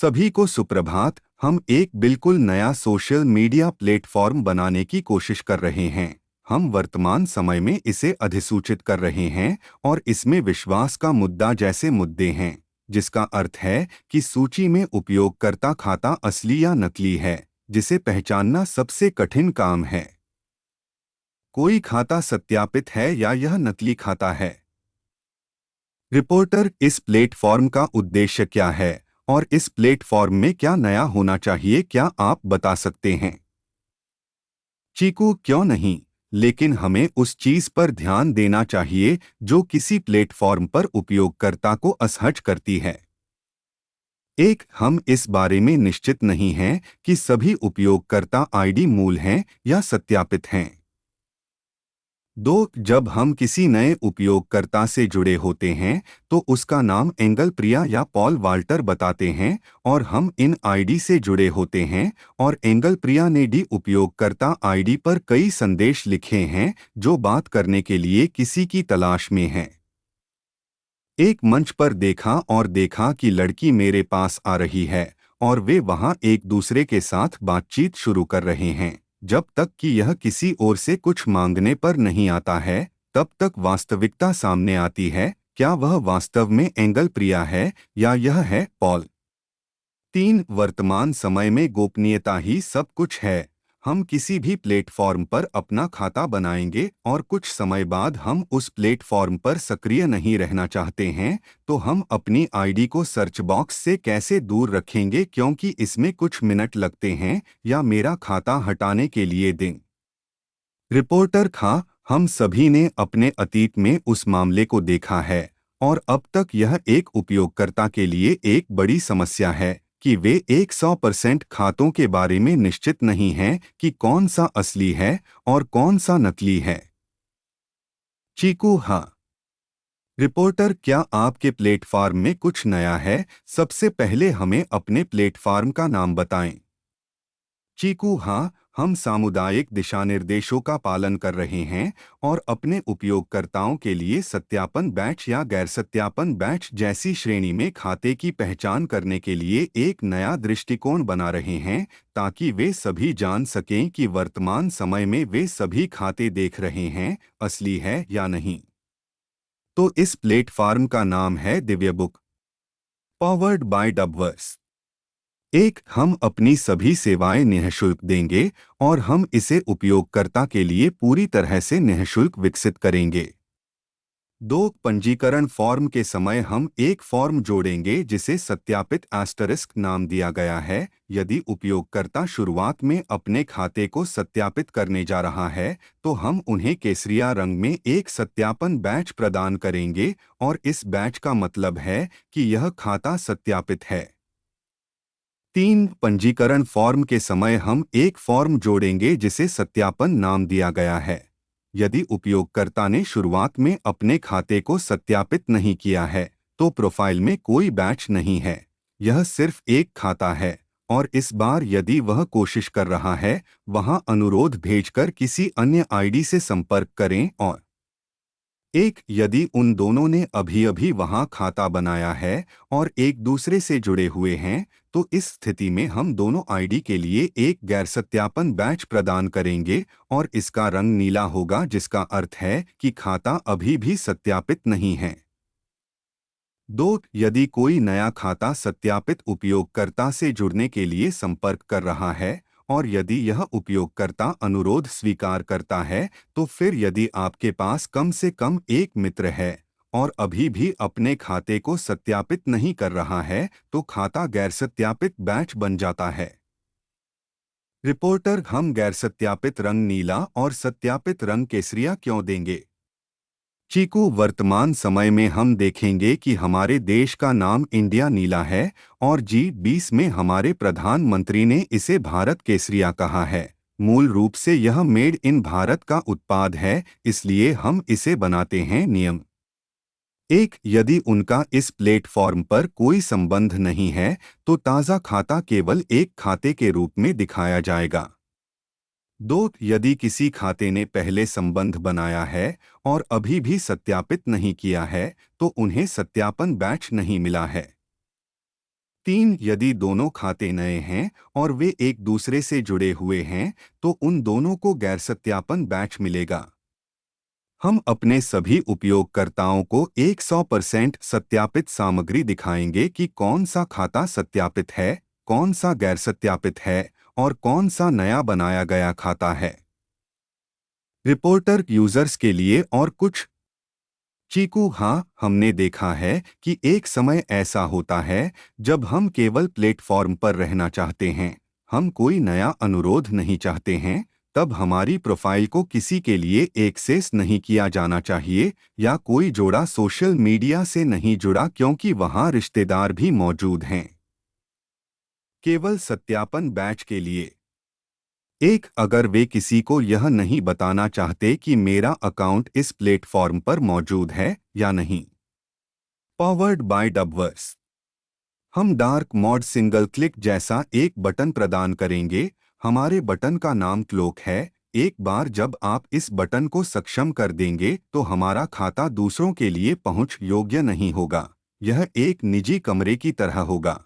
सभी को सुप्रभात। हम एक बिल्कुल नया सोशल मीडिया प्लेटफॉर्म बनाने की कोशिश कर रहे हैं। हम वर्तमान समय में इसे अधिसूचित कर रहे हैं और इसमें विश्वास का मुद्दा जैसे मुद्दे हैं, जिसका अर्थ है कि सूची में उपयोगकर्ता खाता असली या नकली है, जिसे पहचानना सबसे कठिन काम है। कोई खाता सत्यापित है या यह नकली खाता है? रिपोर्टर, इस प्लेटफॉर्म का उद्देश्य क्या है और इस प्लेटफॉर्म में क्या नया होना चाहिए, क्या आप बता सकते हैं? चीकू, क्यों नहीं, लेकिन हमें उस चीज पर ध्यान देना चाहिए जो किसी प्लेटफॉर्म पर उपयोगकर्ता को असहज करती है। एक, हम इस बारे में निश्चित नहीं हैं कि सभी उपयोगकर्ता आईडी मूल हैं या सत्यापित हैं। दो, जब हम किसी नए उपयोगकर्ता से जुड़े होते हैं तो उसका नाम एंगल प्रिया या पॉल वाल्टर बताते हैं और हम इन आईडी से जुड़े होते हैं और एंगल प्रिया ने डी उपयोगकर्ता आईडी पर कई संदेश लिखे हैं जो बात करने के लिए किसी की तलाश में हैं। एक मंच पर देखा और देखा कि लड़की मेरे पास आ रही है और वे वहां एक दूसरे के साथ बातचीत शुरू कर रहे हैं। जब तक कि यह किसी ओर से कुछ मांगने पर नहीं आता है, तब तक वास्तविकता सामने आती है। क्या वह वास्तव में एंगल प्रिया है या यह है पॉल? तीन, वर्तमान समय में गोपनीयता ही सब कुछ है। हम किसी भी प्लेटफॉर्म पर अपना खाता बनाएंगे और कुछ समय बाद हम उस प्लेटफॉर्म पर सक्रिय नहीं रहना चाहते हैं, तो हम अपनी आईडी को सर्च बॉक्स से कैसे दूर रखेंगे, क्योंकि इसमें कुछ मिनट लगते हैं या मेरा खाता हटाने के लिए दिन। रिपोर्टर, खा, हम सभी ने अपने अतीत में उस मामले को देखा है और अब तक यह एक उपयोगकर्ता के लिए एक बड़ी समस्या है कि वे 100% खातों के बारे में निश्चित नहीं हैं कि कौन सा असली है और कौन सा नकली है। चीकू, हाँ। रिपोर्टर, क्या आपके प्लेटफॉर्म में कुछ नया है? सबसे पहले हमें अपने प्लेटफॉर्म का नाम बताएं। चीकू, हाँ, हम सामुदायिक दिशानिर्देशों का पालन कर रहे हैं और अपने उपयोगकर्ताओं के लिए सत्यापन बैच या गैर सत्यापन बैच जैसी श्रेणी में खाते की पहचान करने के लिए एक नया दृष्टिकोण बना रहे हैं, ताकि वे सभी जान सकें कि वर्तमान समय में वे सभी खाते देख रहे हैं, असली है या नहीं। तो इस प्लेटफॉर्म का नाम है दिव्य बुक, पावर्ड बाय डबवर्स। एक, हम अपनी सभी सेवाएं निःशुल्क देंगे और हम इसे उपयोगकर्ता के लिए पूरी तरह से निःशुल्क विकसित करेंगे। दो, पंजीकरण फॉर्म के समय हम एक फॉर्म जोड़ेंगे जिसे सत्यापित एस्टरिस्क नाम दिया गया है। यदि उपयोगकर्ता शुरुआत में अपने खाते को सत्यापित करने जा रहा है, तो हम उन्हें केसरिया रंग में एक सत्यापन बैच प्रदान करेंगे और इस बैच का मतलब है कि यह खाता सत्यापित है। तीन, पंजीकरण फॉर्म के समय हम एक फॉर्म जोड़ेंगे जिसे सत्यापन नाम दिया गया है। यदि उपयोगकर्ता ने शुरुआत में अपने खाते को सत्यापित नहीं किया है, तो प्रोफाइल में कोई बैच नहीं है। यह सिर्फ एक खाता है और इस बार यदि वह कोशिश कर रहा है, वहां अनुरोध भेजकर किसी अन्य आईडी से संपर्क करें। और एक, यदि उन दोनों ने अभी-अभी वहां खाता बनाया है और एक दूसरे से जुड़े हुए हैं, तो इस स्थिति में हम दोनों आईडी के लिए एक गैर सत्यापन बैच प्रदान करेंगे और इसका रंग नीला होगा, जिसका अर्थ है कि खाता अभी भी सत्यापित नहीं है। दो, यदि कोई नया खाता सत्यापित उपयोगकर्ता से जुड़ने के लिए संपर्क कर रहा है और यदि यह उपयोगकर्ता अनुरोध स्वीकार करता है, तो फिर यदि आपके पास कम से कम एक मित्र है और अभी भी अपने खाते को सत्यापित नहीं कर रहा है, तो खाता गैर सत्यापित बैच बन जाता है। रिपोर्टर, हम गैर सत्यापित रंग नीला और सत्यापित रंग केसरिया क्यों देंगे? चीकू, वर्तमान समय में हम देखेंगे कि हमारे देश का नाम इंडिया नीला है और G20 में हमारे प्रधानमंत्री ने इसे भारत केसरिया कहा है। मूल रूप से यह मेड इन भारत का उत्पाद है, इसलिए हम इसे बनाते हैं। नियम एक, यदि उनका इस प्लेटफॉर्म पर कोई संबंध नहीं है, तो ताज़ा खाता केवल एक खाते के रूप में दिखाया जाएगा। दो, यदि किसी खाते ने पहले संबंध बनाया है और अभी भी सत्यापित नहीं किया है, तो उन्हें सत्यापन बैच नहीं मिला है। 3. यदि दोनों खाते नए हैं और वे एक दूसरे से जुड़े हुए हैं तो उन दोनों को गैर सत्यापन बैच मिलेगा। हम अपने सभी उपयोगकर्ताओं को 100% सत्यापित सामग्री दिखाएंगे कि कौन सा खाता सत्यापित है, कौन सा गैर सत्यापित है और कौन सा नया बनाया गया खाता है। रिपोर्टर यूजर्स के लिए और कुछ। चीकू, हाँ, हमने देखा है कि एक समय ऐसा होता है जब हम केवल प्लेटफॉर्म पर रहना चाहते हैं, हम कोई नया अनुरोध नहीं चाहते हैं, तब हमारी प्रोफाइल को किसी के लिए एक्सेस नहीं किया जाना चाहिए या कोई जोड़ा सोशल मीडिया से नहीं जुड़ा क्योंकि वहाँ रिश्तेदार भी मौजूद हैं। केवल सत्यापन बैच के लिए। एक, अगर वे किसी को यह नहीं बताना चाहते कि मेरा अकाउंट इस प्लेटफॉर्म पर मौजूद है या नहीं। Powered by Dubverse. हम डार्क मोड सिंगल क्लिक जैसा एक बटन प्रदान करेंगे। हमारे बटन का नाम क्लोक है। एक बार जब आप इस बटन को सक्षम कर देंगे तो हमारा खाता दूसरों के लिए पहुंच योग्य नहीं होगा। यह एक निजी कमरे की तरह होगा।